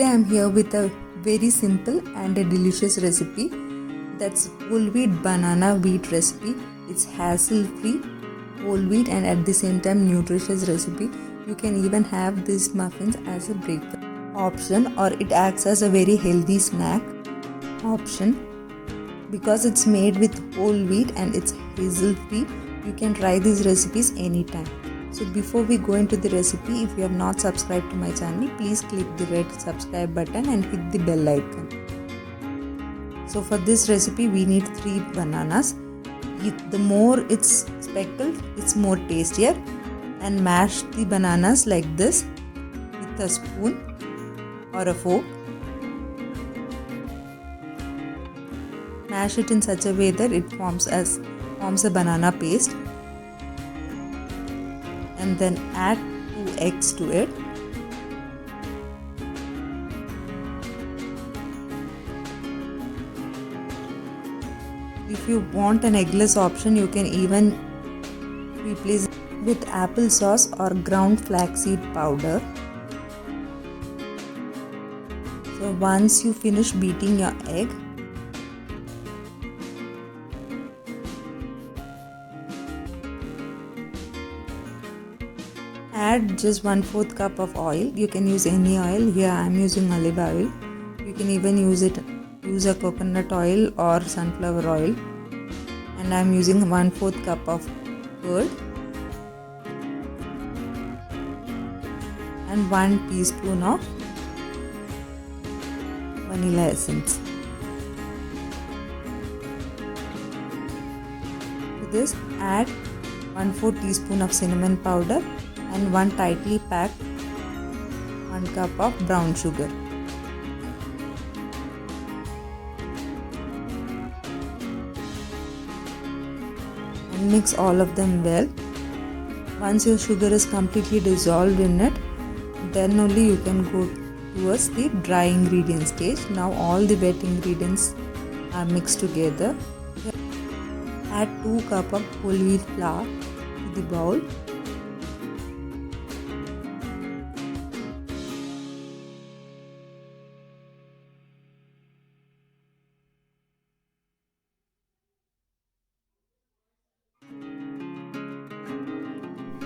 I am here with a very simple and a delicious recipe. That's whole wheat banana wheat recipe. It's hassle free, whole wheat and at the same time nutritious recipe. You can even have these muffins as a breakfast option, or it acts as a very healthy snack option. Because it's made with whole wheat and it's hassle free, you can try these recipes anytime. So before we go into the recipe, if you have not subscribed to my channel, please click the red subscribe button and hit the bell icon. So for this recipe we need 3 bananas. The more it's speckled, it's more tastier. And mash the bananas like this with a spoon or a fork. Mash it in such a way that it forms a banana paste. And then add 2 eggs to it. If you want an eggless option, you can even replace it with applesauce or ground flaxseed powder. So once you finish beating your egg, add just 1/4 cup of oil. You can use any oil. Here I am using olive oil. You can even use a coconut oil or sunflower oil. And I am using 1/4 cup of curd and 1 teaspoon of vanilla essence. To this, add 1/4 teaspoon of cinnamon powder and 1 tightly packed 1 cup of brown sugar. And mix all of them well. Once your sugar is completely dissolved in it, then only you can go towards the dry ingredient stage. Now all the wet ingredients are mixed together. Add 2 cup of whole wheat flour to the bowl.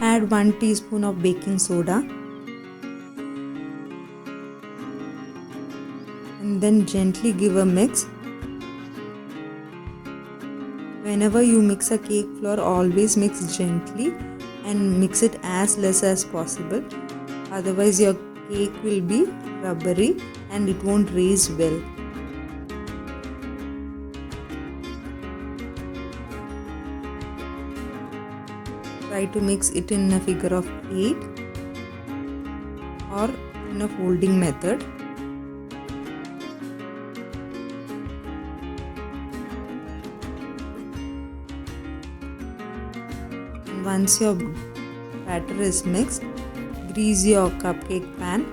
Add 1 teaspoon of baking soda and then gently give a mix. Whenever you mix a cake flour, always mix gently and mix it as less as possible. Otherwise your cake will be rubbery and it won't raise well. Try to mix it in a figure of 8 or in a folding method. And once your batter is mixed, grease your cupcake pan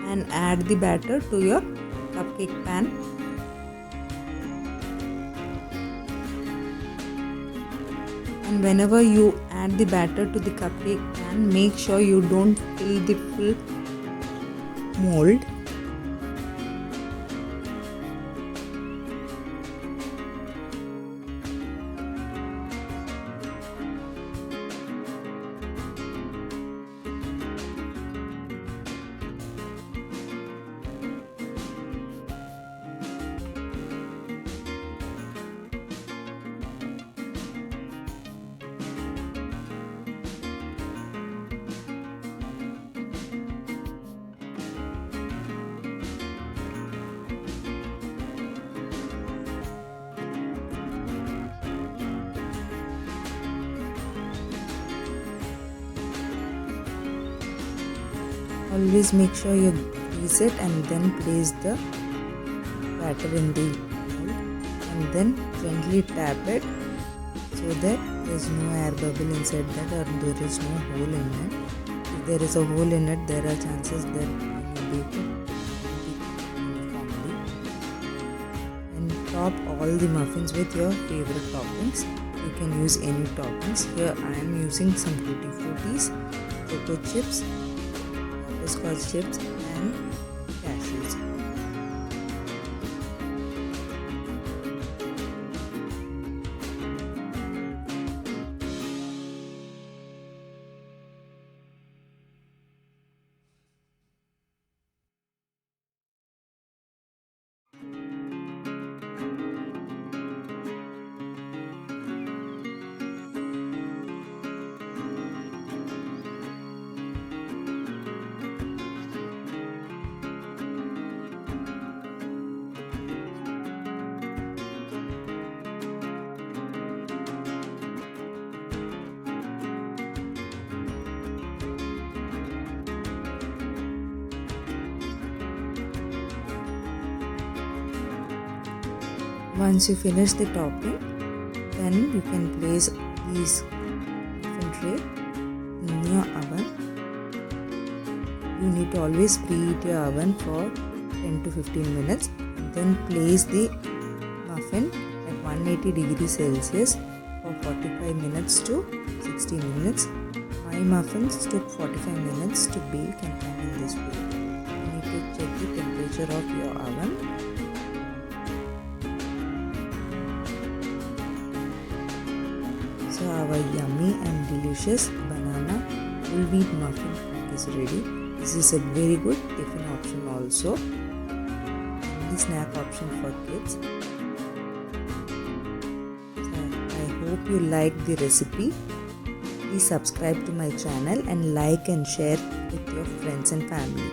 and add the batter to your cupcake pan. And whenever you add the batter to the cupcake pan, make sure you don't fill the full mold. Always make sure you grease it and then place the batter in the mold and then gently tap it so that there is no air bubble inside that or there is no hole in it. If there is a hole in it, there are chances that when you bake it uniformly. And top all the muffins with your favorite toppings. You can use any toppings. Here I am using some tutti fruities, cocoa chips, butterscotch chips and cashews. Once you finish the topping, then you can place these muffin tray in your oven. You need to always preheat your oven for 10 to 15 minutes. Then place the muffin at 180 degrees Celsius for 45 minutes to 60 minutes. My muffins took 45 minutes to bake and come in this way. You need to check the temperature of your oven. So our yummy and delicious banana whole wheat muffin is ready. This is a very good tiffin option also, and the snack option for kids. So I hope you like the recipe. Please subscribe to my channel and like and share with your friends and family.